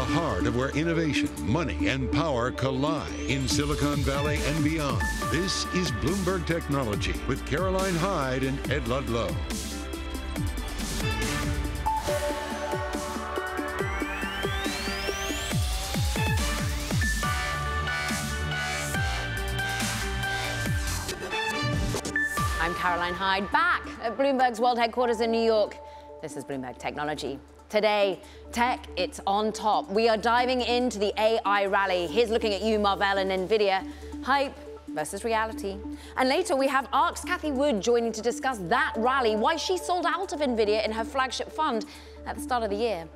heart of where innovation, money, and power collide in Silicon Valley and beyond. This is Bloomberg Technology with Caroline Hyde and Ed Ludlow. I'm Caroline Hyde, back at Bloomberg's world headquarters in New York. This is Bloomberg Technology. Today, tech, it's on top. We are diving into the AI rally. Here's looking at you, Marvell and NVIDIA. Hype versus reality. And later, we have ARK's Cathie Wood joining to discuss that rally, why she sold out of NVIDIA in her flagship fund at the start of the year.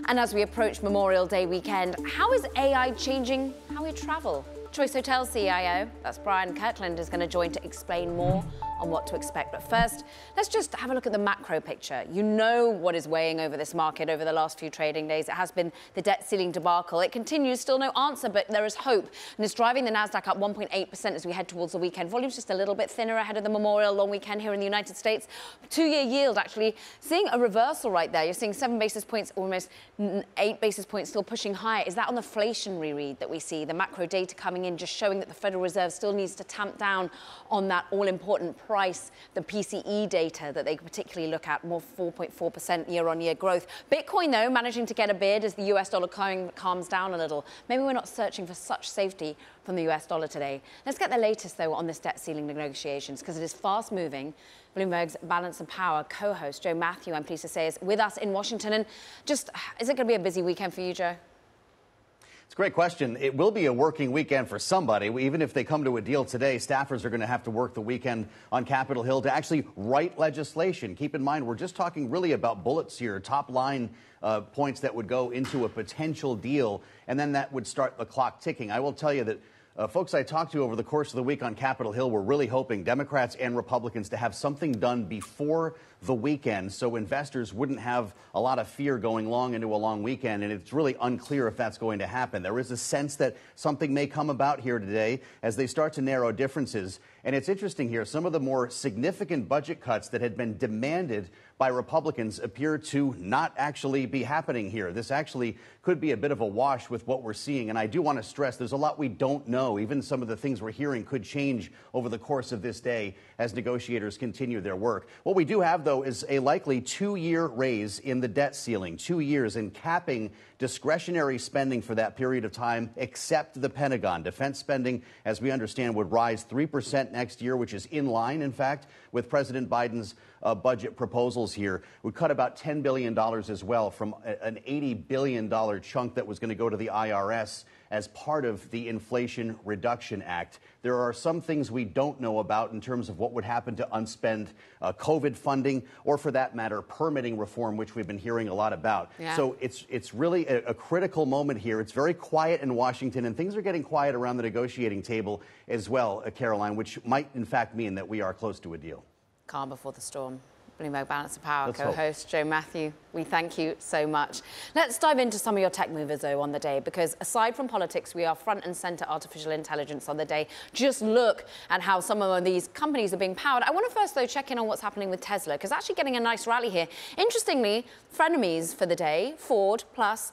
And as we approach Memorial Day weekend, how is AI changing how we travel? Choice Hotels CIO, that's Brian Kirkland, is going to join to explain more on what to expect. But first, let's just have a look at the macro picture. You know what is weighing over this market over the last few trading days. It has been the debt ceiling debacle. It continues, still no answer, but there is hope. And it's driving the Nasdaq up 1.8% as we head towards the weekend. Volume's just a little bit thinner ahead of the Memorial long weekend here in the United States. Two-year yield actually seeing a reversal right there. You're seeing 7 basis points, almost 8 basis points still pushing higher. Is that on the inflationary read that we see? The macro data coming in just showing that the Federal Reserve still needs to tamp down on that all-important price, the PCE data that they particularly look at, more 4.4% year-on-year growth. Bitcoin, though, managing to get a bid as the US dollar calms down a little. Maybe we're not searching for such safety from the US dollar today. Let's get the latest, though, on this debt ceiling negotiations, because it is fast-moving. Bloomberg's Balance and Power co-host, Joe Matthew, I'm pleased to say, is with us in Washington. And just, is it going to be a busy weekend for you, Joe? It's a great question. It will be a working weekend for somebody. Even if they come to a deal today, staffers are going to have to work the weekend on Capitol Hill to actually write legislation. Keep in mind, we're just talking really about bullets here, top line points that would go into a potential deal, and then that would start the clock ticking. I will tell you that folks I talked to over the course of the week on Capitol Hill were really hoping, Democrats and Republicans, to have something done before the weekend so investors wouldn't have a lot of fear going long into a long weekend, and it's really unclear if that's going to happen. There is a sense that something may come about here today as they start to narrow differences. And it's interesting here, some of the more significant budget cuts that had been demanded by Republicans appear to not actually be happening here. This actually could be a bit of a wash with what we're seeing. And I do want to stress there's a lot we don't know. Even some of the things we're hearing could change over the course of this day as negotiators continue their work. What we do have, though, is a likely 2-year raise in the debt ceiling, 2 years, in capping discretionary spending for that period of time, except the Pentagon. Defense spending, as we understand, would rise 3% next year, which is in line, in fact, with President Biden's budget proposals here. We cut about $10 billion as well from an $80 billion chunk that was going to go to the IRS as part of the Inflation Reduction Act. There are some things we don't know about in terms of what would happen to unspent COVID funding, or for that matter, permitting reform, which we've been hearing a lot about. Yeah. So it's really a critical moment here. It's very quiet in Washington, and things are getting quiet around the negotiating table as well, Caroline, which might in fact mean that we are close to a deal. Calm before the storm. Bloomberg Balance and Power co-host Joe Matthew, we thank you so much. Let's dive into some of your tech movers, though, on the day, because aside from politics, we are front and center artificial intelligence on the day. Just look at how some of these companies are being powered. I want to first, though, check in on what's happening with Tesla, because actually getting a nice rally here. Interestingly, frenemies for the day, Ford plus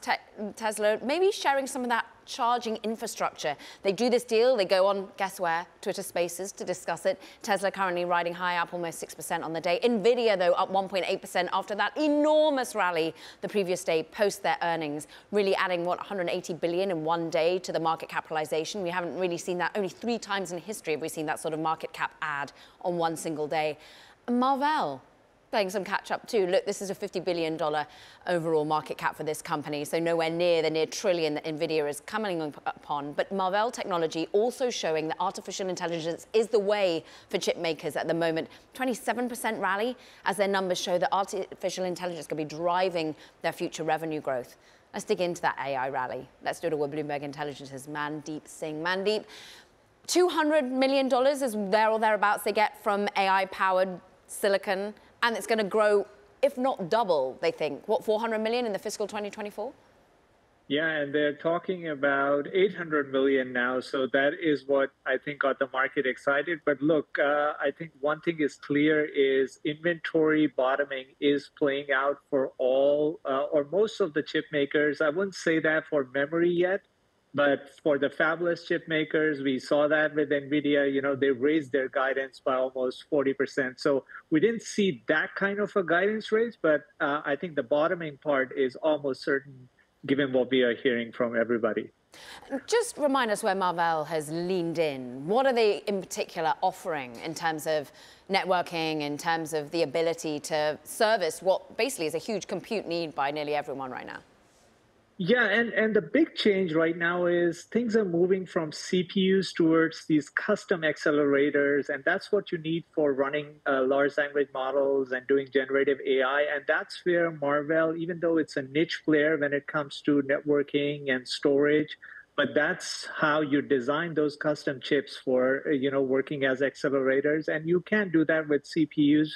Tesla, maybe sharing some of that charging infrastructure. They do this deal, they go on, guess where, Twitter Spaces to discuss it. Tesla currently riding high, up almost 6% on the day. NVIDIA, though, up 1.8% after that enormous rally the previous day post their earnings, really adding, what, 180 billion in one day to the market capitalization. We haven't really seen that. Only 3 times in history have we seen that sort of market cap add on one single day. And Marvell, playing some catch-up too. Look, this is a $50 billion overall market cap for this company, so nowhere near the near trillion that NVIDIA is coming upon. But Marvell Technology also showing that artificial intelligence is the way for chip makers at the moment. 27% rally as their numbers show that artificial intelligence is going to be driving their future revenue growth. Let's dig into that AI rally. Let's do it with Bloomberg Intelligence's Mandeep Singh. Mandeep, $200 million is there or thereabouts they get from AI-powered silicon, and it's going to grow, if not double, they think. What, 400 million in the fiscal 2024? Yeah, and they're talking about 800 million now. So that is what I think got the market excited. But look, I think one thing is clear is inventory bottoming is playing out for all or most of the chip makers. I wouldn't say that for memory yet, but for the fabless chip makers, we saw that with NVIDIA. They raised their guidance by almost 40%. So we didn't see that kind of a guidance raise, but I think the bottoming part is almost certain, given what we are hearing from everybody. Just remind us where Marvell has leaned in. What are they in particular offering in terms of networking, in terms of the ability to service what basically is a huge compute need by nearly everyone right now? Yeah, and the big change right now is things are moving from CPUs towards these custom accelerators, and that's what you need for running large language models and doing generative AI. And that's where Marvell, even though it's a niche player when it comes to networking and storage, but that's how you design those custom chips for working as accelerators, and you can't do that with CPUs.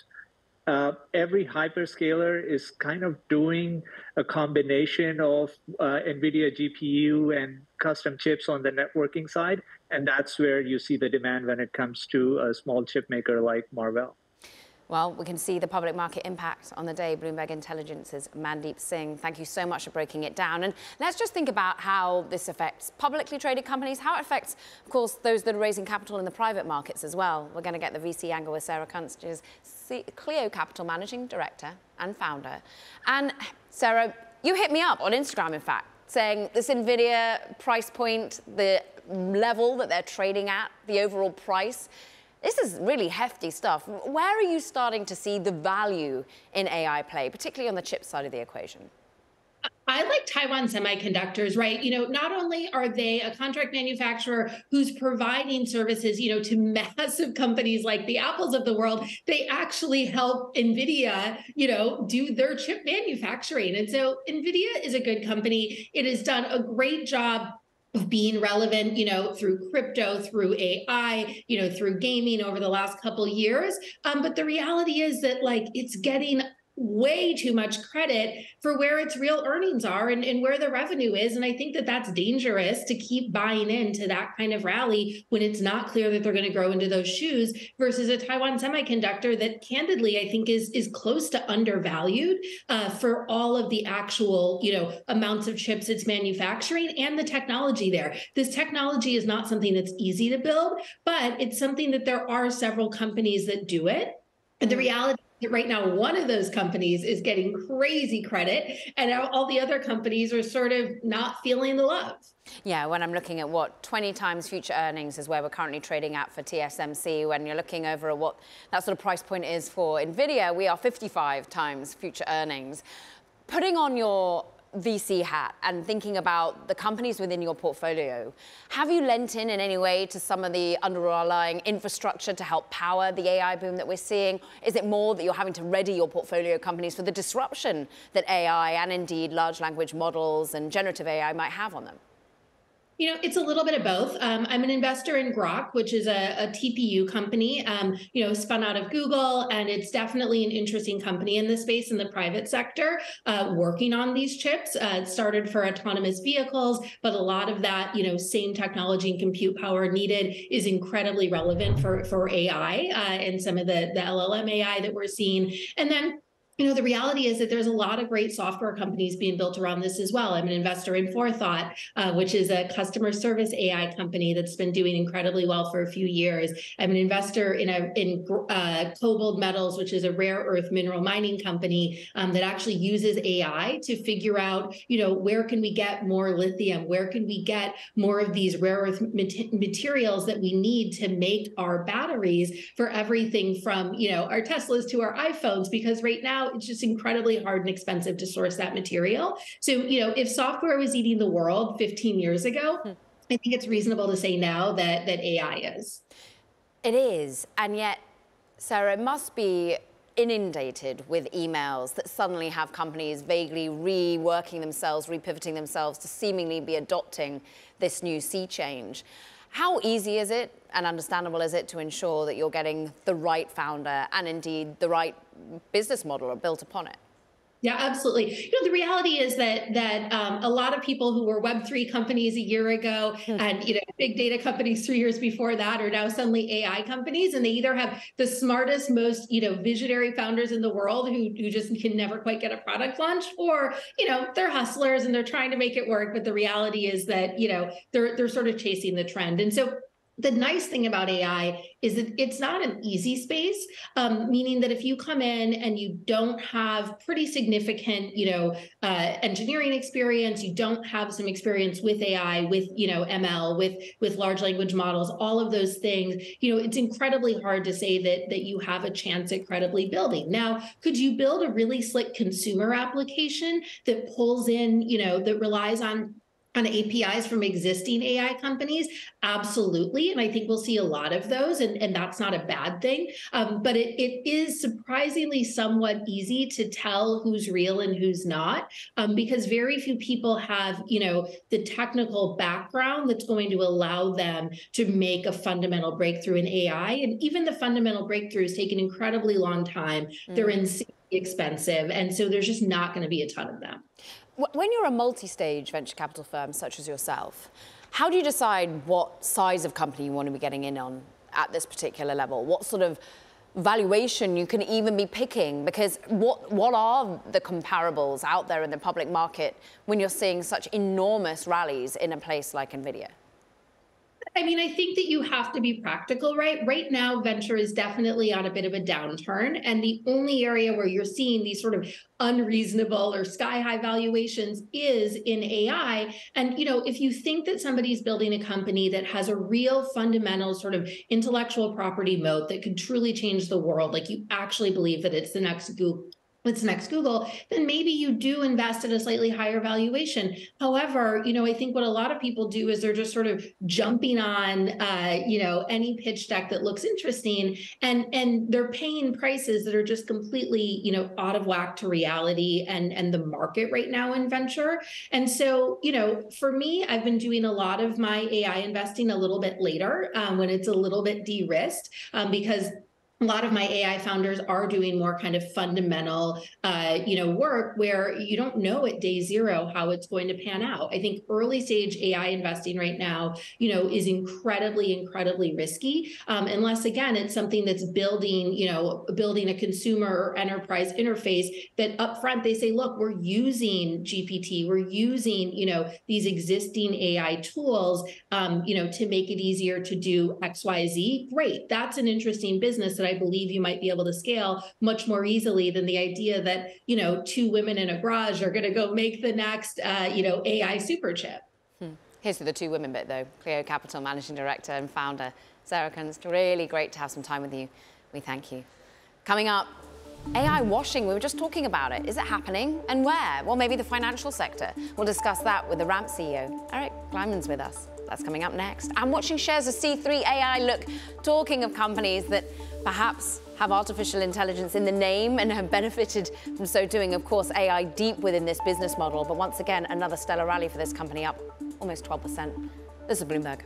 Every hyperscaler is kind of doing a combination of NVIDIA GPU and custom chips on the networking side, and that's where you see the demand when it comes to a small chip maker like Marvell. Well, we can see the public market impact on the day. Bloomberg Intelligence's Mandeep Singh, thank you so much for breaking it down. And let's just think about how this affects publicly traded companies, how it affects, of course, those that are raising capital in the private markets as well. We're going to get the VC angle with Sarah Kunst, who's Clio Capital Managing Director and Founder. And Sarah, you hit me up on Instagram, in fact, saying this NVIDIA price point, the level that they're trading at, the overall price, this is really hefty stuff. Where are you starting to see the value in AI play, particularly on the chip side of the equation? I like Taiwan Semiconductors, right? Not only are they a contract manufacturer who's providing services, to massive companies like the Apples of the world, they actually help NVIDIA, do their chip manufacturing. And so NVIDIA is a good company. It has done a great job of being relevant, through crypto, through AI, through gaming over the last couple of years. But the reality is that it's getting way too much credit for where its real earnings are and where the revenue is. And I think that that's dangerous to keep buying into that kind of rally when it's not clear that they're going to grow into those shoes versus a Taiwan Semiconductor that candidly, I think is close to undervalued for all of the actual, amounts of chips it's manufacturing and the technology there. This technology is not something that's easy to build, but it's something that there are several companies that do it. And the reality right now, one of those companies is getting crazy credit, and all the other companies are sort of not feeling the love. Yeah, when I'm looking at 20 times future earnings is where we're currently trading at for TSMC. When you're looking over at what that sort of price point is for NVIDIA, we are 55 times future earnings. Putting on your VC hat and thinking about the companies within your portfolio, have you lent in any way to some of the underlying infrastructure to help power the AI boom that we're seeing? Is it more that you're having to ready your portfolio companies for the disruption that AI and indeed large language models and generative AI might have on them? It's a little bit of both. I'm an investor in Grok, which is a TPU company, spun out of Google, and it's definitely an interesting company in this space in the private sector, working on these chips. It started for autonomous vehicles, but a lot of that, same technology and compute power needed is incredibly relevant for AI and some of the LLM AI that we're seeing. And then the reality is that there's a lot of great software companies being built around this as well. I'm an investor in Forethought, which is a customer service AI company that's been doing incredibly well for a few years. I'm an investor in Cobalt Metals, which is a rare earth mineral mining company that actually uses AI to figure out, where can we get more lithium? Where can we get more of these rare earth materials that we need to make our batteries for everything from, our Teslas to our iPhones? Because right now, it's just incredibly hard and expensive to source that material. So, if software was eating the world 15 years ago, I think it's reasonable to say now that AI is. It is. And yet, Sarah, it must be inundated with emails that suddenly have companies vaguely reworking themselves, repivoting themselves to seemingly be adopting this new sea change. How easy is it and understandable is it to ensure that you're getting the right founder and indeed the right business model built upon it? Yeah, absolutely. The reality is that a lot of people who were Web3 companies a year ago and big data companies 3 years before that are now suddenly AI companies, and they either have the smartest, most visionary founders in the world who just can never quite get a product launch, or they're hustlers and they're trying to make it work. But the reality is that they're sort of chasing the trend. And so the nice thing about AI is that it's not an easy space, meaning that if you come in and you don't have pretty significant, engineering experience, you don't have some experience with AI, with, ML, with large language models, all of those things, it's incredibly hard to say that you have a chance at credibly building. Now, could you build a really slick consumer application that pulls in, that relies on APIs from existing AI companies? Absolutely. And I think we'll see a lot of those, and that's not a bad thing. But it is surprisingly somewhat easy to tell who's real and who's not, because very few people have, the technical background that's going to allow them to make a fundamental breakthrough in AI. And even the fundamental breakthroughs take an incredibly long time. They're insanely expensive. And so there's just not going to be a ton of them. When you're a multi-stage venture capital firm such as yourself, how do you decide what size of company you want to be getting in on at this particular level? What sort of valuation you can even be picking? Because what are the comparables out there in the public market when you're seeing such enormous rallies in a place like NVIDIA? I mean, I think that you have to be practical, right? Right now, venture is definitely on a bit of a downturn. And the only area where you're seeing these sort of unreasonable or sky-high valuations is in AI. And, if you think that somebody's building a company that has a real fundamental sort of intellectual property moat that could truly change the world, like you actually believe that it's the next Google, then maybe you do invest at a slightly higher valuation. However, I think what a lot of people do is they're just sort of jumping on, any pitch deck that looks interesting, and they're paying prices that are just completely, out of whack to reality and the market right now in venture. And so, for me, I've been doing a lot of my AI investing a little bit later, when it's a little bit de-risked, because a lot of my AI founders are doing more kind of fundamental, work where you don't know at day zero how it's going to pan out. I think early stage AI investing right now, is incredibly, incredibly risky, unless again it's something that's building a consumer or enterprise interface that upfront they say, look, we're using GPT, we're using these existing AI tools, to make it easier to do X, Y, Z. Great, that's an interesting business that I believe you might be able to scale much more easily than the idea that, two women in a garage are going to go make the next, AI super chip. Here's to the two women bit, though. Clio Capital Managing Director and Founder, Sarah Kunz. Really great to have some time with you. We thank you. Coming up, AI washing, we were just talking about it. Is it happening? And where? Well, maybe the financial sector. We'll discuss that with the Ramp CEO. Eric Glyman's with us. That's coming up next. And watching shares of C3 AI. Look, talking of companies that perhaps have artificial intelligence in the name and have benefited from so doing. Of course, AI deep within this business model. But once again, another stellar rally for this company, up almost 12%. This is Bloomberg.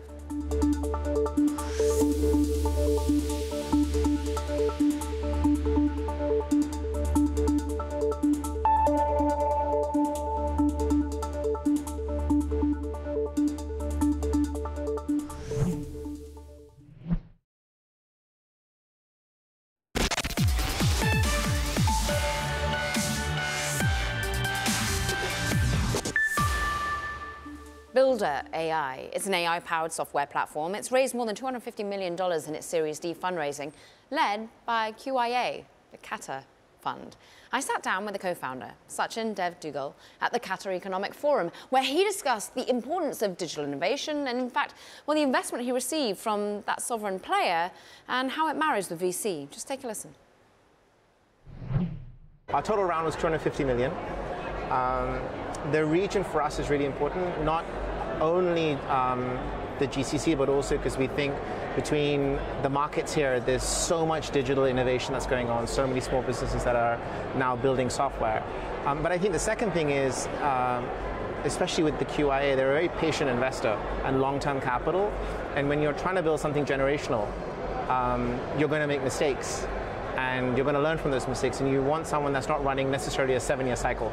Builder AI. It's an AI-powered software platform. It's raised more than $250 million in its Series D fundraising, led by QIA, the Qatar Fund. I sat down with the co-founder, Sachin Dev Dugal, at the Qatar Economic Forum, where he discussed the importance of digital innovation and, in fact, the investment he received from that sovereign player and how it marries with VC. Just take a listen. Our total round was $250 million. The region for us is really important, not only the GCC, but also because we think between the markets here, there's so much digital innovation that's going on, so many small businesses that are now building software. But I think the second thing is, especially with the QIA, they're a very patient investor and long-term capital. And when you're trying to build something generational, you're going to make mistakes. and you're going to learn from those mistakes, and you want someone that's not running necessarily a 7-year cycle,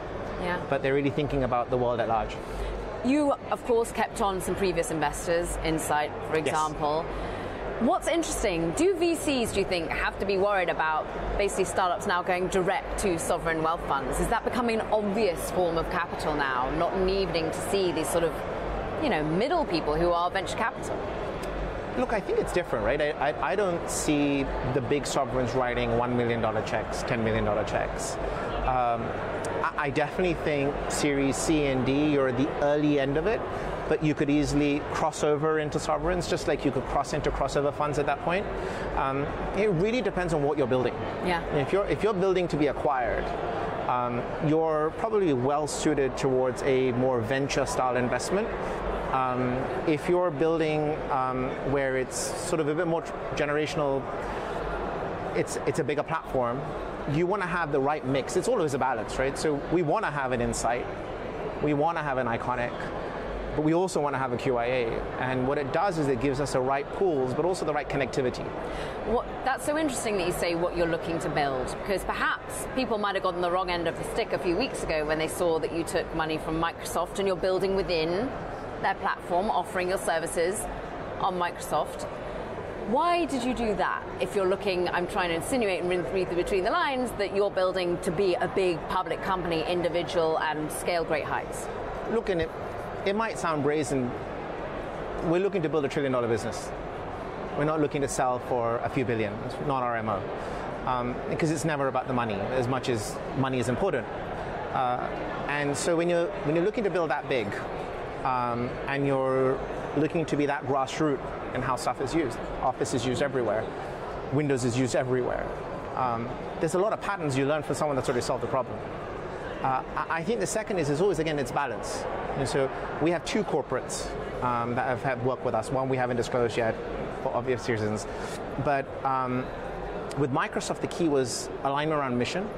but they're really thinking about the world at large. You, of course, kept on some previous investors, Insight, for example. Yes. What's interesting, do VCs, do you think, have to be worried about basically startups now going direct to sovereign wealth funds? Is that becoming an obvious form of capital now, not needing to see these sort of, middle people who are venture capital? Look, I think it's different, right? I don't see the big sovereigns writing $1 million checks, $10 million checks. I definitely think Series C and D are the early end of it, but you could easily cross over into sovereigns, just like you could cross into crossover funds at that point. It really depends on what you're building. Yeah. If you're building to be acquired, you're probably well suited towards a more venture-style investment. If you're building where it's sort of a bit more generational, it's a bigger platform, you want to have the right mix. It's always a balance, right? So we want to have an Insight, we want to have an Iconic, but we also want to have a QIA. And what it does is it gives us the right pools, but also the right connectivity. That's so interesting that you say what you're looking to build, because perhaps people might have gotten the wrong end of the stick a few weeks ago when they saw that you took money from Microsoft and you're building within their platform, offering your services on Microsoft. Why did you do that? If you're looking, I'm trying to insinuate and read between the lines that you're building to be a big public company, individual, and scale great heights. Look, and it might sound brazen. We're looking to build $1 trillion business. We're not looking to sell for a few billion. It's not our MO. Because it's never about the money, as much as money is important. And so when you're looking to build that big, and you're looking to be that grassroots in how stuff is used. Office is used everywhere. Windows is used everywhere. There's a lot of patterns you learn from someone that's already solved the problem. I think the second is always, again, it's balance. And so we have 2 corporates that have had work with us. One we haven't disclosed yet for obvious reasons. But with Microsoft, the key was alignment around mission.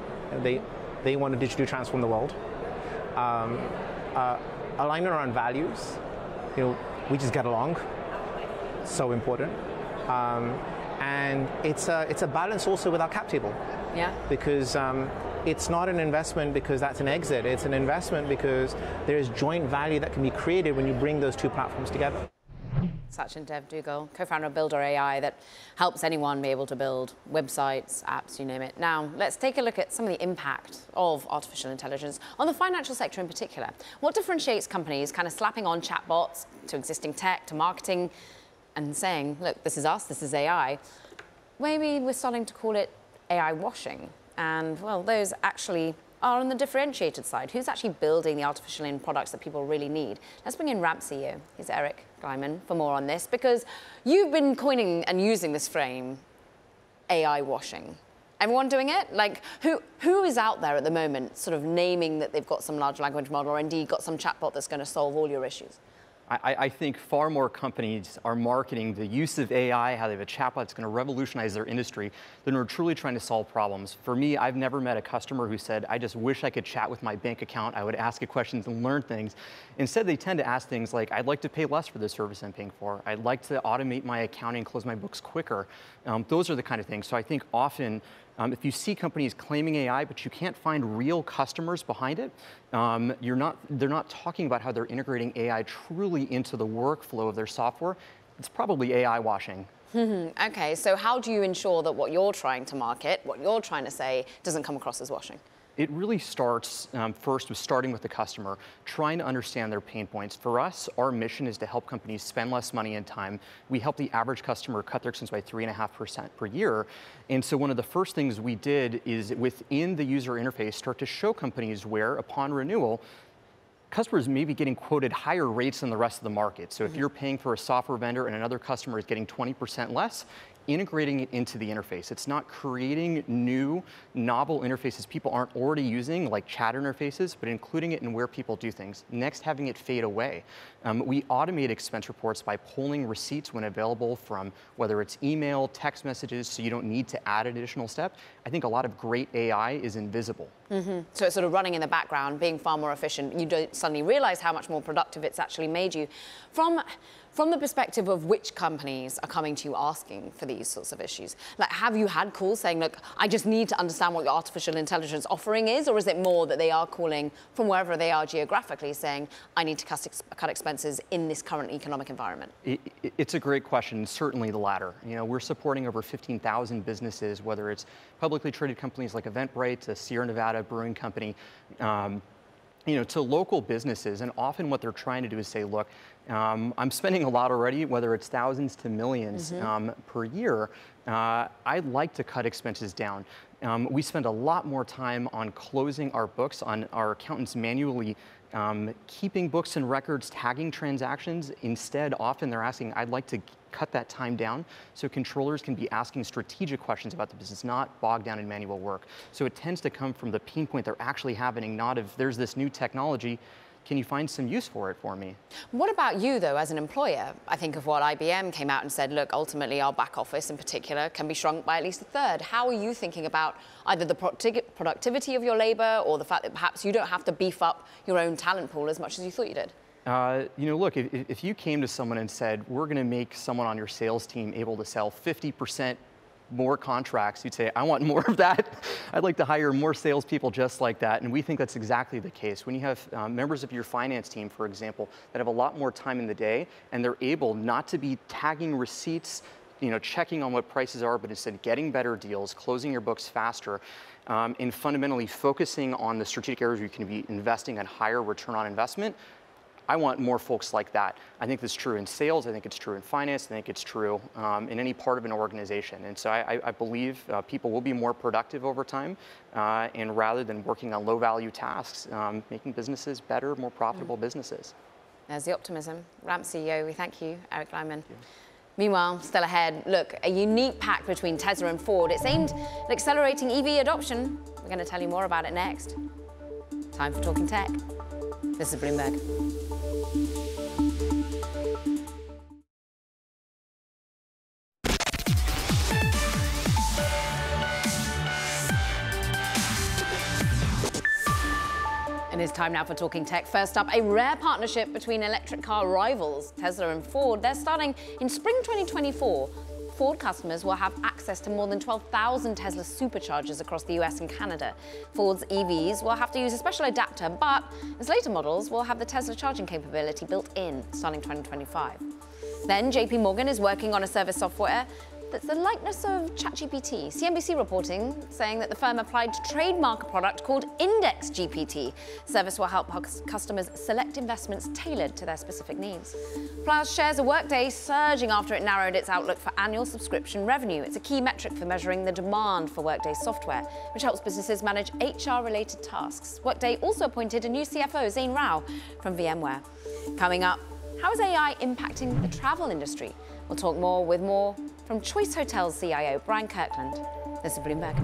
They wanted to digitally transform the world. Alignment around values. We just get along. So important. And it's a balance also with our cap table. Yeah. Because it's not an investment because that's an exit. It's an investment because there is joint value that can be created when you bring those 2 platforms together. Sachin Dev Dugal, co-founder of Builder AI, that helps anyone be able to build websites, apps, you name it. Now, let's take a look at some of the impact of artificial intelligence on the financial sector in particular. What differentiates companies kind of slapping on chatbots to existing tech, to marketing, and saying, look, this is us, this is AI. Maybe we're starting to call it AI washing. And, well, those actually are on the differentiated side. Who's actually building the artificial in products that people really need? Let's bring in Ramp CEO. Here's Eric Gleiman for more on this, because you've been coining and using this frame, AI washing. Everyone doing it? Like, who is out there at the moment sort of naming that they've got some large language model or indeed got some chatbot that's going to solve all your issues? I think far more companies are marketing the use of AI, how they have a chatbot that's going to revolutionize their industry, than are truly trying to solve problems. For me, I've never met a customer who said, I just wish I could chat with my bank account. I would ask it questions and learn things. Instead, they tend to ask things like, I'd like to pay less for the service I'm paying for. I'd like to automate my accounting, close my books quicker. Those are the kind of things. So I think often, if you see companies claiming AI, but you can't find real customers behind it, they're not talking about how they're integrating AI truly into the workflow of their software. It's probably AI washing. Okay, so how do you ensure that what you're trying to market, what you're trying to say, doesn't come across as washing? It really starts first with starting with the customer, trying to understand their pain points. For us, our mission is to help companies spend less money and time. We help the average customer cut their expense by 3.5% per year. And so one of the first things we did is within the user interface, start to show companies where, upon renewal, customers may be getting quoted higher rates than the rest of the market. So if you're paying for a software vendor and another customer is getting 20% less, integrating it into the interface. It's not creating new, novel interfaces people aren't already using, like chat interfaces, but including it in where people do things. Next, having it fade away. We automate expense reports by pulling receipts when available from whether it's email, text messages, so you don't need to add an additional step. I think a lot of great AI is invisible. So it's sort of running in the background, being far more efficient. You don't suddenly realize how much more productive it's actually made you. From the perspective of which companies are coming to you asking for these sorts of issues, like, have you had calls saying, look, I just need to understand what your artificial intelligence offering is, or is it more that they are calling from wherever they are geographically saying, I need to cut expenses in this current economic environment? It's a great question, certainly the latter. You know, we're supporting over 15,000 businesses, whether it's publicly traded companies like Eventbrite, to Sierra Nevada Brewing Company, you know, to local businesses, and often what they're trying to do is say, look, I'm spending a lot already, whether it's thousands to millions per year. I'd like to cut expenses down. We spend a lot more time on closing our books, on our accountants manually keeping books and records, tagging transactions. Instead, often they're asking, I'd like to cut that time down so controllers can be asking strategic questions about the business, not bogged down in manual work. So it tends to come from the pain point they're actually happening, not if there's this new technology, can you find some use for it for me? What about you, though, as an employer? I think of what IBM came out and said, look, ultimately our back office in particular can be shrunk by at least a third. How are you thinking about either the productivity of your labor or the fact that perhaps you don't have to beef up your own talent pool as much as you thought you did? You know, look, if you came to someone and said, we're going to make someone on your sales team able to sell 50% more contracts, you'd say, I want more of that. I'd like to hire more salespeople just like that. And we think that's exactly the case. When you have members of your finance team, for example, that have a lot more time in the day, and they're able not to be tagging receipts, you know, checking on what prices are, but instead getting better deals, closing your books faster, and fundamentally focusing on the strategic areas where you can be investing at higher return on investment. I want more folks like that. I think that's true in sales. I think it's true in finance. I think it's true in any part of an organization. And so I believe people will be more productive over time. And rather than working on low-value tasks, making businesses better, more profitable businesses. There's the optimism. Ramp CEO, we thank you, Eric Lyman. Meanwhile, still ahead, look, a unique pact between Tesla and Ford. It's aimed at accelerating EV adoption. We're going to tell you more about it next. Time for Talking Tech. This is Bloomberg. It is time now for Talking Tech. First up, a rare partnership between electric car rivals, Tesla and Ford. They're starting in spring 2024. Ford customers will have access to more than 12,000 Tesla superchargers across the US and Canada. Ford's EVs will have to use a special adapter, but its later models will have the Tesla charging capability built in, starting 2025. Then JP Morgan is working on a service software that's the likeness of ChatGPT. CNBC reporting saying that the firm applied to trademark a product called Index GPT. The service will help customers select investments tailored to their specific needs. Plus, shares of Workday surging after it narrowed its outlook for annual subscription revenue. It's a key metric for measuring the demand for Workday software, which helps businesses manage HR-related tasks. Workday also appointed a new CFO, Zane Rao, from VMware. Coming up, how is AI impacting the travel industry? We'll talk more from Choice Hotels CIO Brian Kirkland. This is Bloomberg.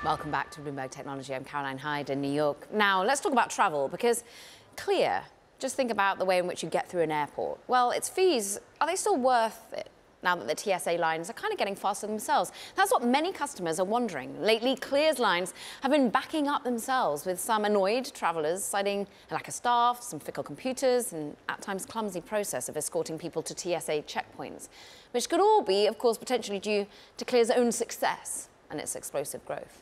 Welcome back to Bloomberg Technology. I'm Caroline Hyde in New York. Now, let's talk about travel, because just think about the way in which you get through an airport. Well, its fees, are they still worth it now that the TSA lines are kind of getting faster themselves? That's what many customers are wondering. Lately, Clear's lines have been backing up themselves, with some annoyed travelers citing a lack of staff, some fickle computers, and at times clumsy process of escorting people to TSA checkpoints, which could all be, of course, potentially due to Clear's own success and its explosive growth.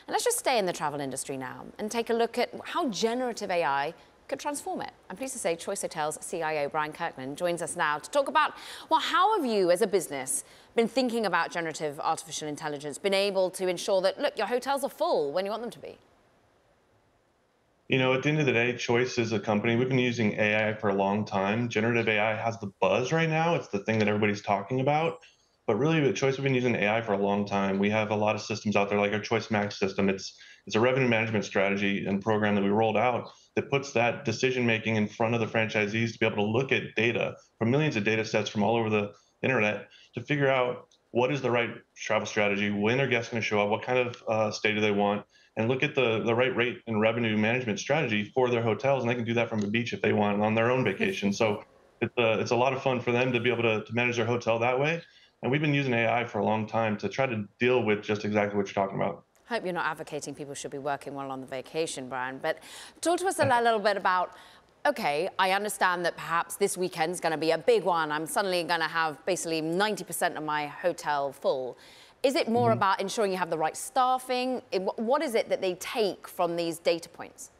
And let's just stay in the travel industry now and take a look at how generative AI could transform it. I'm pleased to say Choice Hotels CIO Brian Kirkland joins us now to talk about, well, how have you as a business been thinking about generative artificial intelligence, been able to ensure that, look, your hotels are full when you want them to be? You know, at the end of the day, Choice is a company, we've been using AI for a long time. Generative AI has the buzz right now. It's the thing that everybody's talking about. But really, at Choice, we've been using AI for a long time. We have a lot of systems out there, like our Choice Max system. It's a revenue management strategy and program that we rolled out that puts that decision-making in front of the franchisees to be able to look at data from millions of data sets from all over the internet to figure out what is the right travel strategy, when are guests going to show up, what kind of stay do they want, and look at the right rate and revenue management strategy for their hotels, and they can do that from the beach if they want on their own vacation. So it's a lot of fun for them to be able to manage their hotel that way. And we've been using AI for a long time to try to deal with just exactly what you're talking about. I hope you're not advocating people should be working while on the vacation, Brian, but talk to us a little bit about, okay, I understand that perhaps this weekend's going to be a big one. I'm suddenly going to have basically 90% of my hotel full. Is it more about ensuring you have the right staffing? What is it that they take from these data points?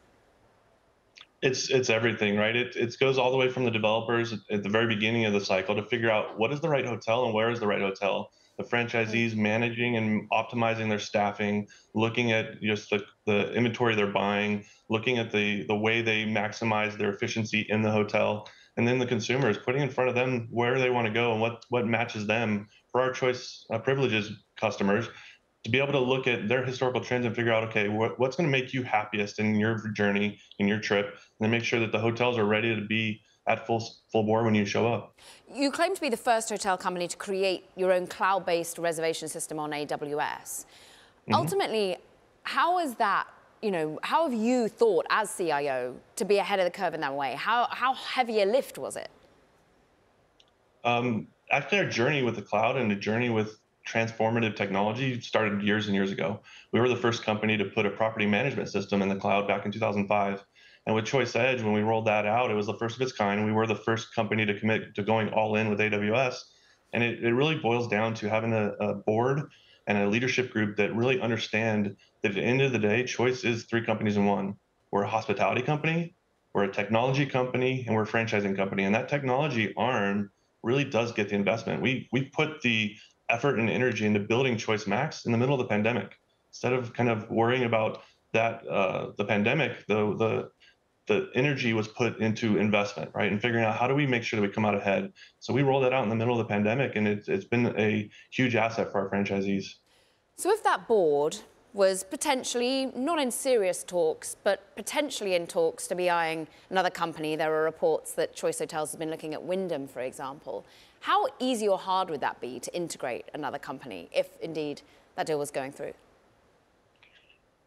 It's everything, right? It goes all the way from the developers at the very beginning of the cycle to figure out what is the right hotel and where is the right hotel. The franchisees managing and optimizing their staffing, looking at just the inventory they're buying, looking at the way they maximize their efficiency in the hotel, and then the consumers putting in front of them where they want to go and what matches them for our choice privileges customers to be able to look at their historical trends and figure out, okay, what's going to make you happiest in your journey, in your trip, and then make sure that the hotels are ready to be at full bore when you show up. You claim to be the first hotel company to create your own cloud-based reservation system on AWS. Ultimately, how is that, how have you thought as CIO to be ahead of the curve in that way? How heavy a lift was it? Actually, our journey with the cloud and the journey with transformative technology started years and years ago. We were the first company to put a property management system in the cloud back in 2005. And with Choice Edge, when we rolled that out, it was the first of its kind. We were the first company to commit to going all in with AWS. And it really boils down to having a board and a leadership group that really understand that at the end of the day, Choice is three companies in one. We're a hospitality company, we're a technology company, and we're a franchising company. And that technology arm really does get the investment. We put the effort and energy into building Choice Max in the middle of the pandemic. Instead of kind of worrying about that, the pandemic, the energy was put into investment, right? And figuring out how do we make sure that we come out ahead. So we rolled that out in the middle of the pandemic, and it's been a huge asset for our franchisees. So if that board was potentially not in serious talks, but potentially in talks to be eyeing another company, there are reports that Choice Hotels has been looking at Wyndham, for example. How easy or hard would that be to integrate another company if indeed that deal was going through?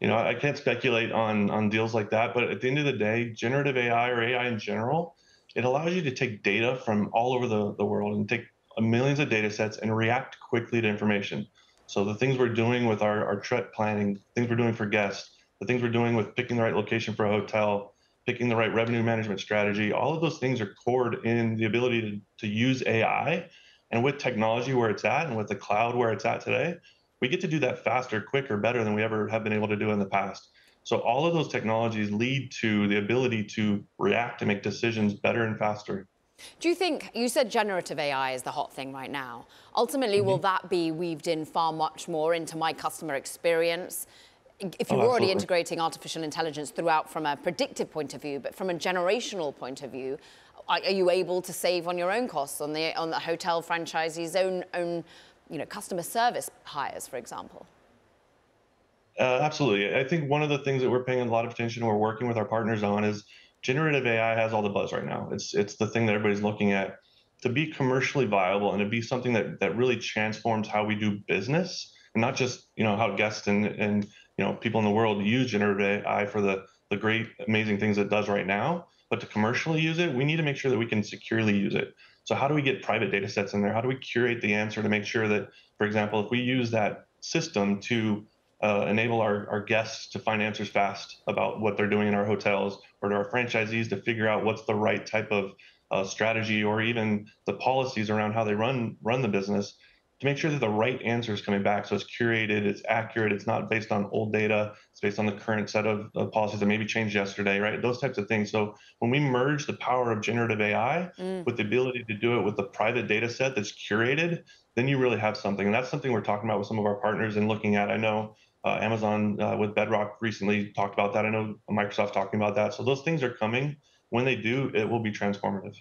I can't speculate on deals like that, but at the end of the day, generative AI or AI in general, it allows you to take data from all over the world and take millions of data sets and react quickly to information. So the things we're doing with our trip planning, things we're doing for guests, the things we're doing with picking the right location for a hotel, picking the right revenue management strategy, all of those things are cored in the ability to use AI. And with technology where it's at and with the cloud where it's at today, we get to do that faster, quicker, better than we ever have been able to do in the past. So all of those technologies lead to the ability to react and make decisions better and faster. Do you think, you said generative AI is the hot thing right now. Ultimately, will that be weaved in far much more into my customer experience? If you're already integrating artificial intelligence throughout from a predictive point of view, but from a generational point of view, are you able to save on your own costs, on the hotel franchisee's own customer service hires, for example? Absolutely. I think one of the things that we're paying a lot of attention, we're working with our partners on, is generative AI has all the buzz right now. It's the thing that everybody's looking at. To be commercially viable and to be something that really transforms how we do business, and not just how guests and people in the world use generative AI for the great, amazing things it does right now, but to commercially use it, we need to make sure that we can securely use it. So how do we get private data sets in there? How do we curate the answer to make sure that, for example, if we use that system to enable our guests to find answers fast about what they're doing in our hotels, or to our franchisees to figure out what's the right type of strategy, or even the policies around how they run the business, to make sure that the right answer is coming back. So it's curated, it's accurate, it's not based on old data, it's based on the current set of policies that maybe changed yesterday, right? Those types of things. So when we merge the power of generative AI with the ability to do it with the private data set that's curated, then you really have something. And that's something we're talking about with some of our partners and looking at. I know Amazon with Bedrock recently talked about that. I know Microsoft talking about that. So those things are coming. When they do, it will be transformative.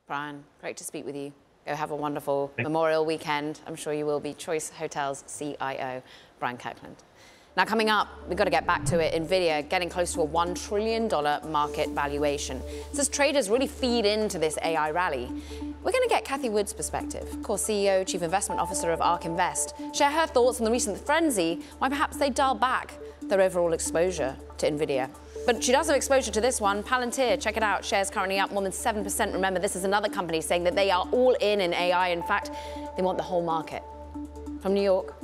Brian, great to speak with you. Go have a wonderful Memorial weekend. I'm sure you will be. Choice Hotels CIO, Brian Kirkland. Now, coming up, we've got to get back to it. NVIDIA getting close to a $1 trillion market valuation. So as traders really feed into this AI rally, we're going to get Cathie Wood's perspective, of course, CEO, Chief Investment Officer of ARK Invest, share her thoughts on the recent frenzy, why perhaps they dial back their overall exposure to NVIDIA. But she does have exposure to this one, Palantir. Check it out. Shares currently up more than 7%. Remember, this is another company saying that they are all in AI. In fact, they want the whole market. From New York,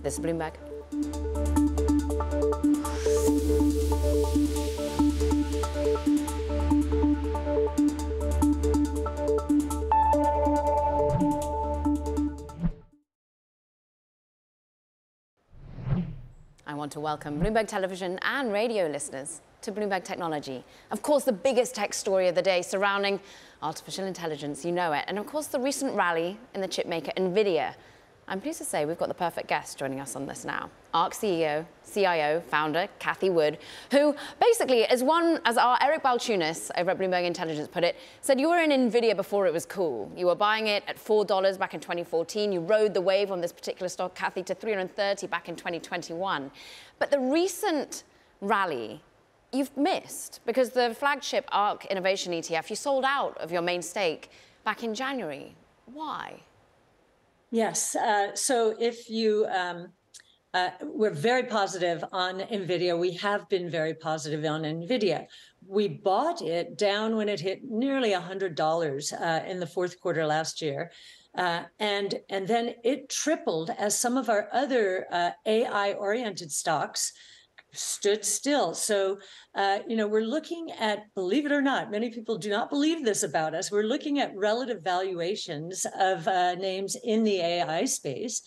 this is Bloomberg. I want to welcome Bloomberg Television and radio listeners to Bloomberg Technology. Of course, the biggest tech story of the day surrounding artificial intelligence, you know it. And of course, the recent rally in the chipmaker NVIDIA. I'm pleased to say we've got the perfect guest joining us on this now. ARC CEO, CIO, founder, Cathie Wood, who basically, as our Eric Balchunas over at Bloomberg Intelligence put it, said you were in NVIDIA before it was cool. You were buying it at $4 back in 2014. You rode the wave on this particular stock, Cathie, to 330 back in 2021. But the recent rally, you've missed because the flagship ARC Innovation ETF, you sold out of your main stake back in January. Why? Yes. So if you, we're very positive on NVIDIA. We have been very positive on NVIDIA. We bought it down when it hit nearly $100 in the fourth quarter last year. And then it tripled as some of our other AI-oriented stocks stood still. So, we're looking at, believe it or not, many people do not believe this about us. We're looking at relative valuations of names in the AI space.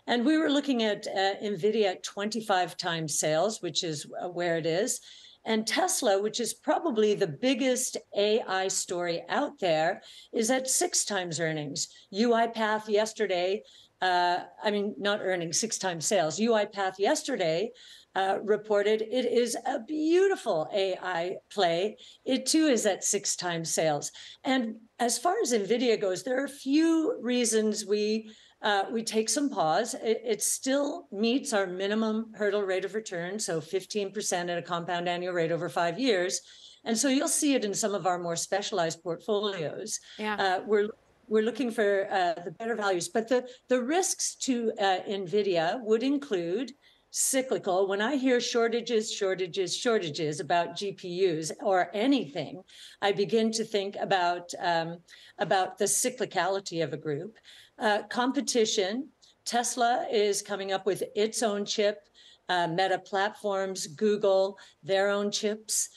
And we were looking at NVIDIA at 25 times sales, which is where it is. And Tesla, which is probably the biggest AI story out there, is at 6 times earnings. UiPath yesterday, not earnings, 6 times sales. UiPath yesterday reported it is a beautiful AI play. It too is at 6 times sales. And as far as NVIDIA goes, there are a few reasons we take some pause. It still meets our minimum hurdle rate of return, so 15% at a compound annual rate over 5 years. And so you'll see it in some of our more specialized portfolios. Yeah. We're looking for the better values. But the risks to NVIDIA would include cyclical. When I hear shortages about GPUs or anything, I begin to think about the cyclicality of a group. Competition. Tesla is coming up with its own chip. Meta Platforms, Google, their own chips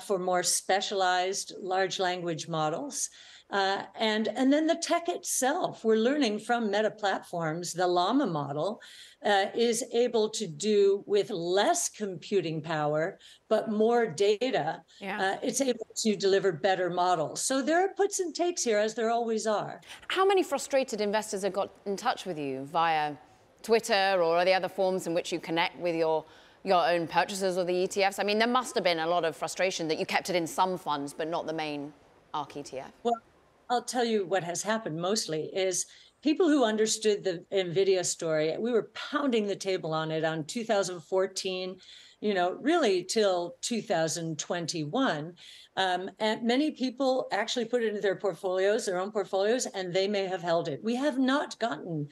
for more specialized large language models. And then the tech itself, we're learning from Meta Platforms, the Llama model is able to do with less computing power, but more data. Yeah. It's able to deliver better models. So there are puts and takes here, as there always are. How many frustrated investors have got in touch with you via Twitter or the other forms in which you connect with your own purchases of the ETFs? I mean, there must have been a lot of frustration that you kept it in some funds, but not the main ARC ETF. Well, I'll tell you what has happened mostly is people who understood the NVIDIA story. We were pounding the table on it on 2014, really till 2021. And many people actually put it into their portfolios, their own portfolios, and they may have held it. We have not gotten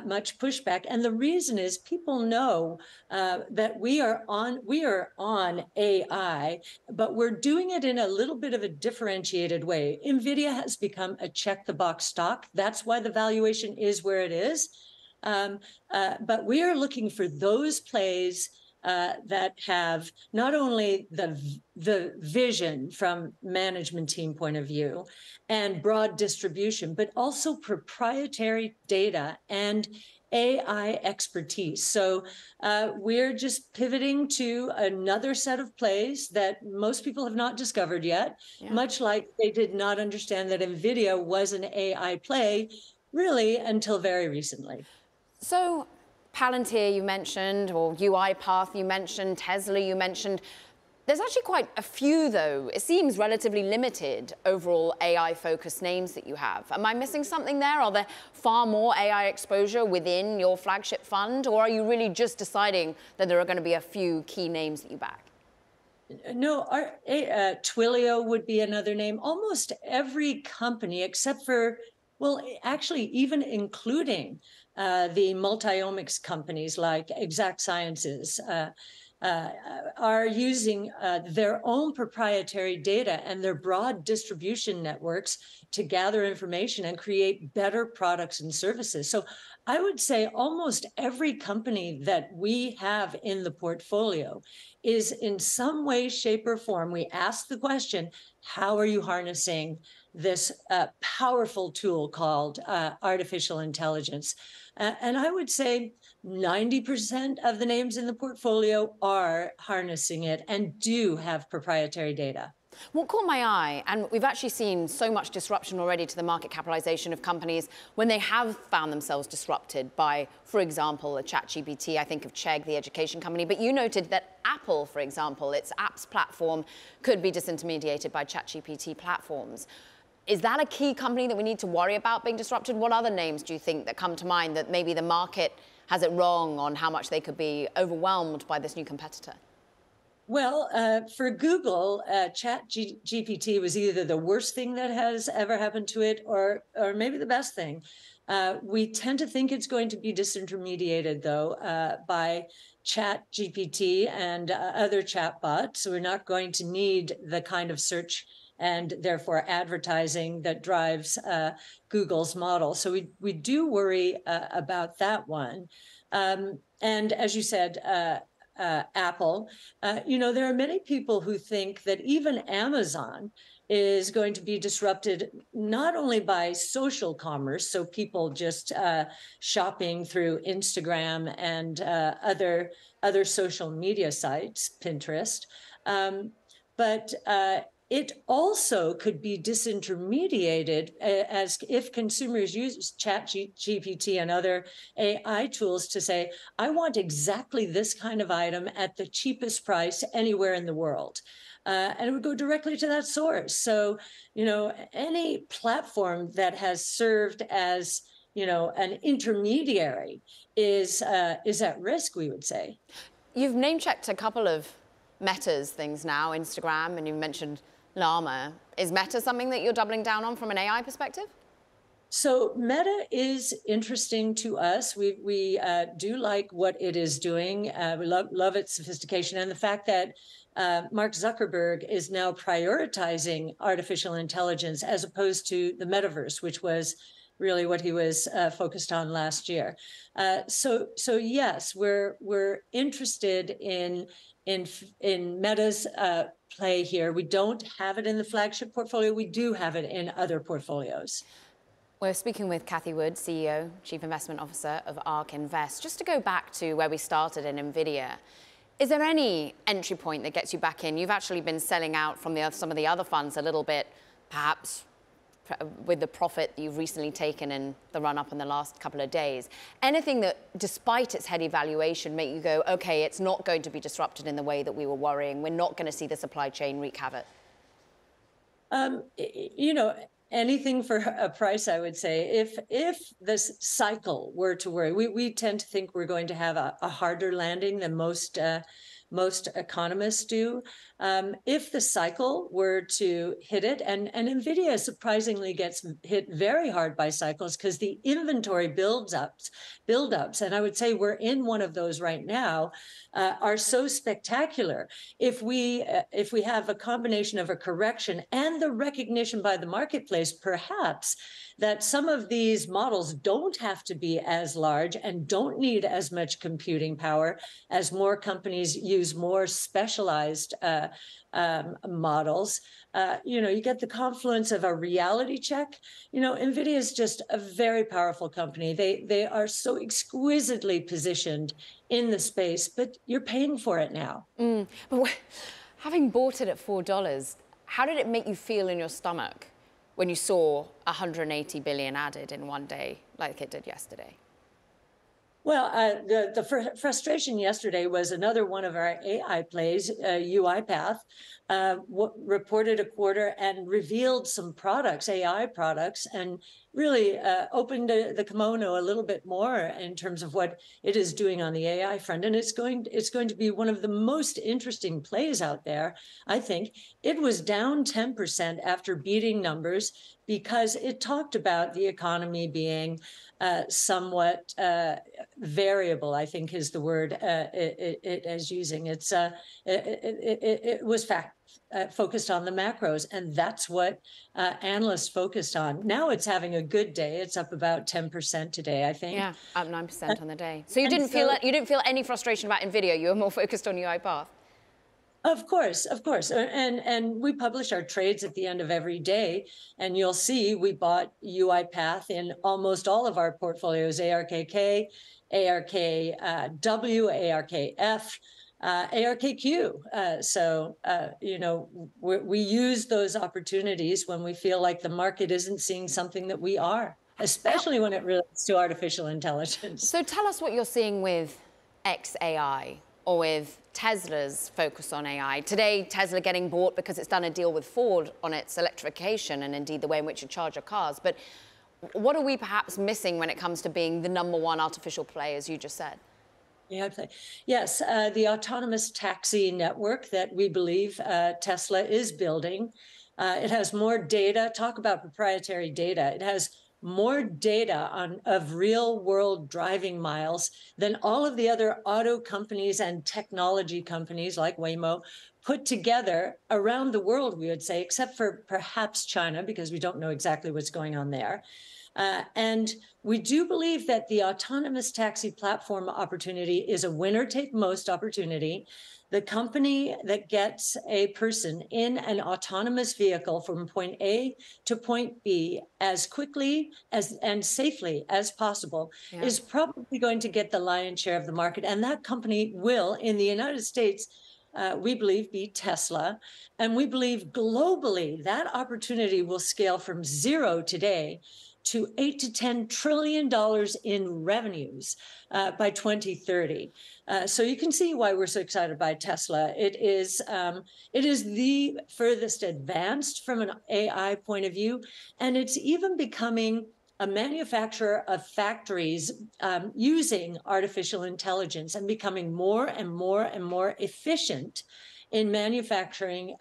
much pushback. And the reason is people know that we are on AI, but we're doing it in a little bit of a differentiated way. NVIDIA has become a check the box stock. That's why the valuation is where it is. But we are looking for those plays that have not only the vision from management team point of view and broad distribution, but also proprietary data and AI expertise. So we're just pivoting to another set of plays that most people have not discovered yet, much like they did not understand that NVIDIA was an AI play really until very recently. So Palantir you mentioned, or UiPath you mentioned, Tesla you mentioned. There's actually quite a few, though. It seems relatively limited overall AI-focused names that you have. Am I missing something there? Are there far more AI exposure within your flagship fund? Or are you really just deciding that there are going to be a few key names that you back? No, Twilio would be another name. Almost every company except for, well, actually, even including the multi-omics companies like Exact Sciences, are using their own proprietary data and their broad distribution networks to gather information and create better products and services. So I would say almost every company that we have in the portfolio is in some way, shape, or form, we ask the question, how are you harnessing this powerful tool called artificial intelligence? And I would say 90% of the names in the portfolio are harnessing it and do have proprietary data. What caught my eye, and we've actually seen so much disruption already to the market capitalization of companies when they have found themselves disrupted by, for example, a ChatGPT. I think of Chegg, the education company, but you noted that Apple, for example, its apps platform could be disintermediated by ChatGPT platforms. Is that a key company that we need to worry about being disrupted? What other names do you think that come to mind that maybe the market has it wrong on how much they could be overwhelmed by this new competitor? Well, for Google, ChatGPT was either the worst thing that has ever happened to it or maybe the best thing. We tend to think it's going to be disintermediated, though, by ChatGPT and other chatbots. So we're not going to need the kind of search and therefore advertising that drives Google's model. So we do worry about that one. And as you said, Apple, there are many people who think that even Amazon is going to be disrupted not only by social commerce, so people just shopping through Instagram and other social media sites, Pinterest, but it also could be disintermediated as if consumers use ChatGPT and other AI tools to say, I want exactly this kind of item at the cheapest price anywhere in the world. And it would go directly to that source. So, any platform that has served as, an intermediary is at risk, we would say. You've name-checked a couple of Meta's things now, Instagram, and you mentioned Llama. Is Meta something that you're doubling down on from an AI perspective? So Meta is interesting to us. We do like what it is doing. We love its sophistication and the fact that Mark Zuckerberg is now prioritizing artificial intelligence as opposed to the metaverse, which was really what he was focused on last year. So yes, we're interested in Meta's play here. We don't have it in the flagship portfolio. We do have it in other portfolios. We're speaking with Cathie Wood, CEO, Chief Investment Officer of ARK Invest. Just to go back to where we started in NVIDIA, is there any entry point that gets you back in? You've actually been selling out from some of the other funds a little bit, perhaps with the profit that you've recently taken in the run-up in the last couple of days. Anything that, despite its heady valuation, make you go, okay, it's not going to be disrupted in the way that we were worrying. We're not going to see the supply chain wreak havoc? Anything for a price, I would say. If this cycle were to worry, we tend to think we're going to have a harder landing than most economists do. If the cycle were to hit it, and NVIDIA surprisingly gets hit very hard by cycles because the inventory buildups, and I would say we're in one of those right now, are so spectacular. If we have a combination of a correction and the recognition by the marketplace, perhaps, that some of these models don't have to be as large and don't need as much computing power as more companies use more specialized models. You get the confluence of a reality check. NVIDIA is just a very powerful company. They are so exquisitely positioned in the space, but you're paying for it now. But having bought it at $4, how did it make you feel in your stomach when you saw 180 billion added in one day, like it did yesterday? Well, the frustration yesterday was another one of our AI plays, UiPath, reported a quarter and revealed some products, AI products, and really opened the kimono a little bit more in terms of what it is doing on the AI front. And it's going to be one of the most interesting plays out there, I think. It was down 10% after beating numbers because it talked about the economy being somewhat variable, I think is the word it is using. It was focused on the macros, and that's what analysts focused on. Now it's having a good day. It's up about 10% today, I think. Yeah, up 9% on the day. So you didn't feel any frustration about NVIDIA. You were more focused on UiPath. Of course. And we publish our trades at the end of every day, and you'll see we bought UiPath in almost all of our portfolios, ARKK, ARKW, ARKF, ARKQ. So, we use those opportunities when we feel like the market isn't seeing something that we are, especially when it relates to artificial intelligence. So tell us what you're seeing with XAI or with Tesla's focus on AI. Today, Tesla getting bought because it's done a deal with Ford on its electrification and indeed the way in which you charge your cars. But what are we perhaps missing when it comes to being the #1 artificial play, as you just said? Yes, the autonomous taxi network that we believe Tesla is building. It has more data. Talk about proprietary data. It has more data of real world driving miles than all of the other auto companies and technology companies like Waymo put together around the world, we would say, except for perhaps China, because we don't know exactly what's going on there. And we do believe that the autonomous taxi platform opportunity is a winner-take-most opportunity. The company that gets a person in an autonomous vehicle from point A to point B as quickly and safely as possible is probably going to get the lion's share of the market. And that company will, in the United States, we believe, be Tesla. And we believe globally that opportunity will scale from 0 today to $8 to $10 trillion in revenues by 2030. So you can see why we're so excited by Tesla. It is the furthest advanced from an AI point of view, and it's even becoming a manufacturer of factories using artificial intelligence and becoming more and more and more efficient in manufacturing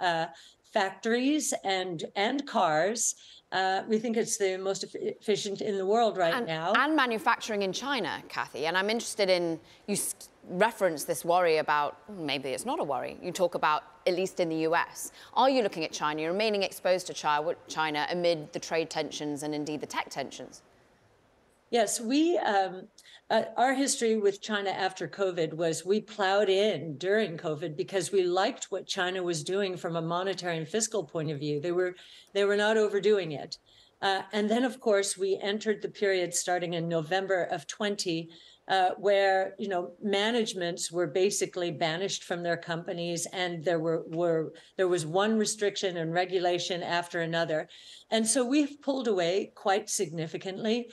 factories and cars. We think it's the most efficient in the world now. And manufacturing in China, Kathy. And I'm interested in, you reference this worry about, maybe it's not a worry, you talk about, at least in the US. Are you looking at China, you're remaining exposed to China amid the trade tensions and indeed the tech tensions? Yes, our history with China after COVID was we plowed in during COVID because we liked what China was doing from a monetary and fiscal point of view. They were not overdoing it. And then, of course, we entered the period starting in November of 20, where managements were basically banished from their companies, and there was one restriction and regulation after another. And so we've pulled away quite significantly.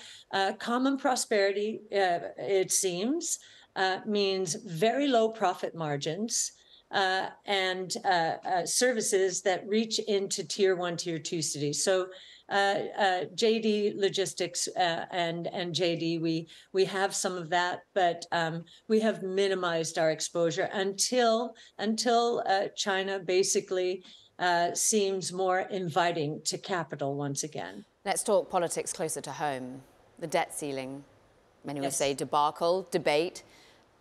Common prosperity, it seems, means very low profit margins and services that reach into tier 1, tier 2 cities. So JD Logistics and JD, we have some of that, but we have minimized our exposure until China basically seems more inviting to capital once again. Let's talk politics closer to home. The debt ceiling, many would say debacle, debate,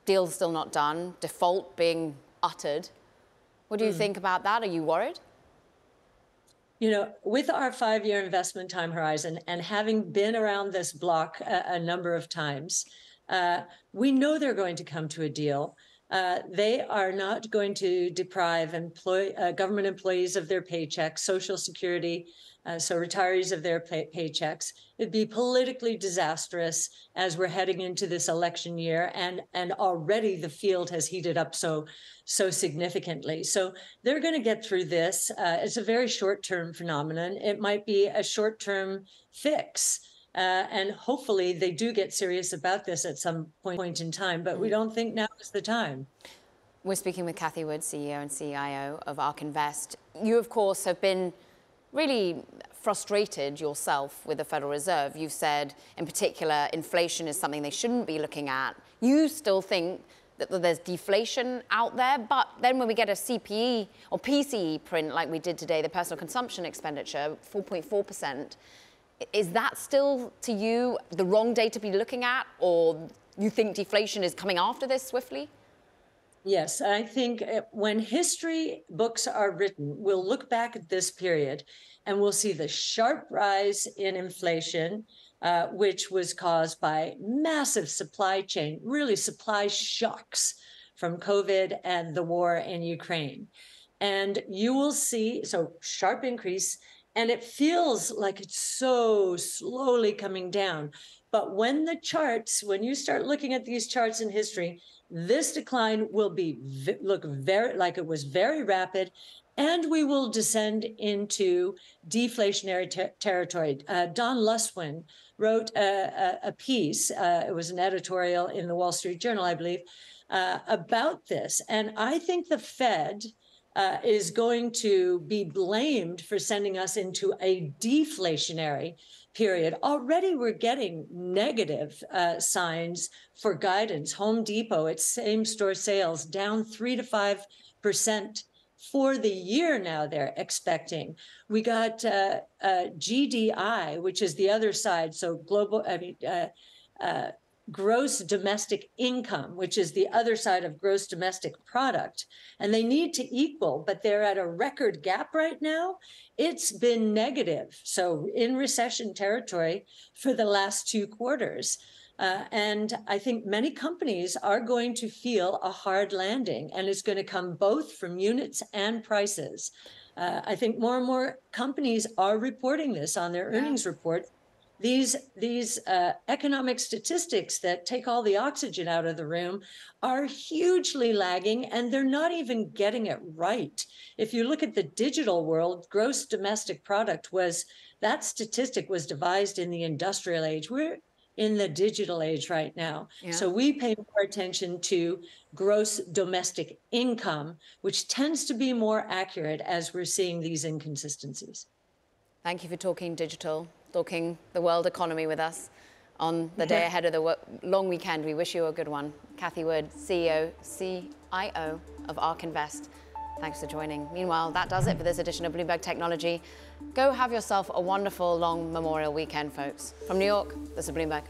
deal still not done, default being uttered. What do you think about that? Are you worried? With our 5-year investment time horizon and having been around this block a number of times, we know they're going to come to a deal. They are not going to deprive government employees of their paychecks, Social Security, so retirees of their paychecks. It'd be politically disastrous as we're heading into this election year, and already the field has heated up so significantly. So they're going to get through this. It's a very short-term phenomenon. It might be a short-term fix. And hopefully they do get serious about this at some point in time, but we don't think now is the time. We're speaking with Kathy Wood, CEO and CIO of ARK Invest. You, of course, have been really frustrated yourself with the Federal Reserve. You've said, in particular, inflation is something they shouldn't be looking at. You still think that there's deflation out there, but then when we get a CPE or PCE print like we did today, the personal consumption expenditure, 4.4%, is that still, to you, the wrong data to be looking at, or you think deflation is coming after this swiftly? Yes, I think when history books are written, we'll look back at this period and we'll see the sharp rise in inflation, which was caused by massive supply chain, really supply shocks from COVID and the war in Ukraine. And you will see, so sharp increase, and it feels like it's so slowly coming down. But when you start looking at these charts in history, this decline will look very like it was very rapid, and we will descend into deflationary territory. Don Luswin wrote a piece, it was an editorial in the Wall Street Journal, I believe, about this. And I think the Fed is going to be blamed for sending us into a deflationary period. Already we're getting negative signs for guidance. Home Depot, its same-store sales down 3 to 5% for the year now they're expecting. We got GDI, which is the other side, so global, gross domestic income, which is the other side of gross domestic product. And they need to equal, but they're at a record gap right now. It's been negative, so in recession territory for the last 2 quarters. And I think many companies are going to feel a hard landing, and it's going to come both from units and prices. I think more and more companies are reporting this on their earnings report. These economic statistics that take all the oxygen out of the room are hugely lagging, and they're not even getting it right. If you look at the digital world, gross domestic product that statistic was devised in the industrial age. We're in the digital age right now. Yeah. So we pay more attention to gross domestic income, which tends to be more accurate as we're seeing these inconsistencies. Thank you for talking digital, talking the world economy with us on the day ahead of the long weekend. We wish you a good one. Cathie Wood, CEO, CIO of ARK Invest. Thanks for joining. Meanwhile, that does it for this edition of Bloomberg Technology. Go have yourself a wonderful long Memorial weekend, folks. From New York, this is Bloomberg.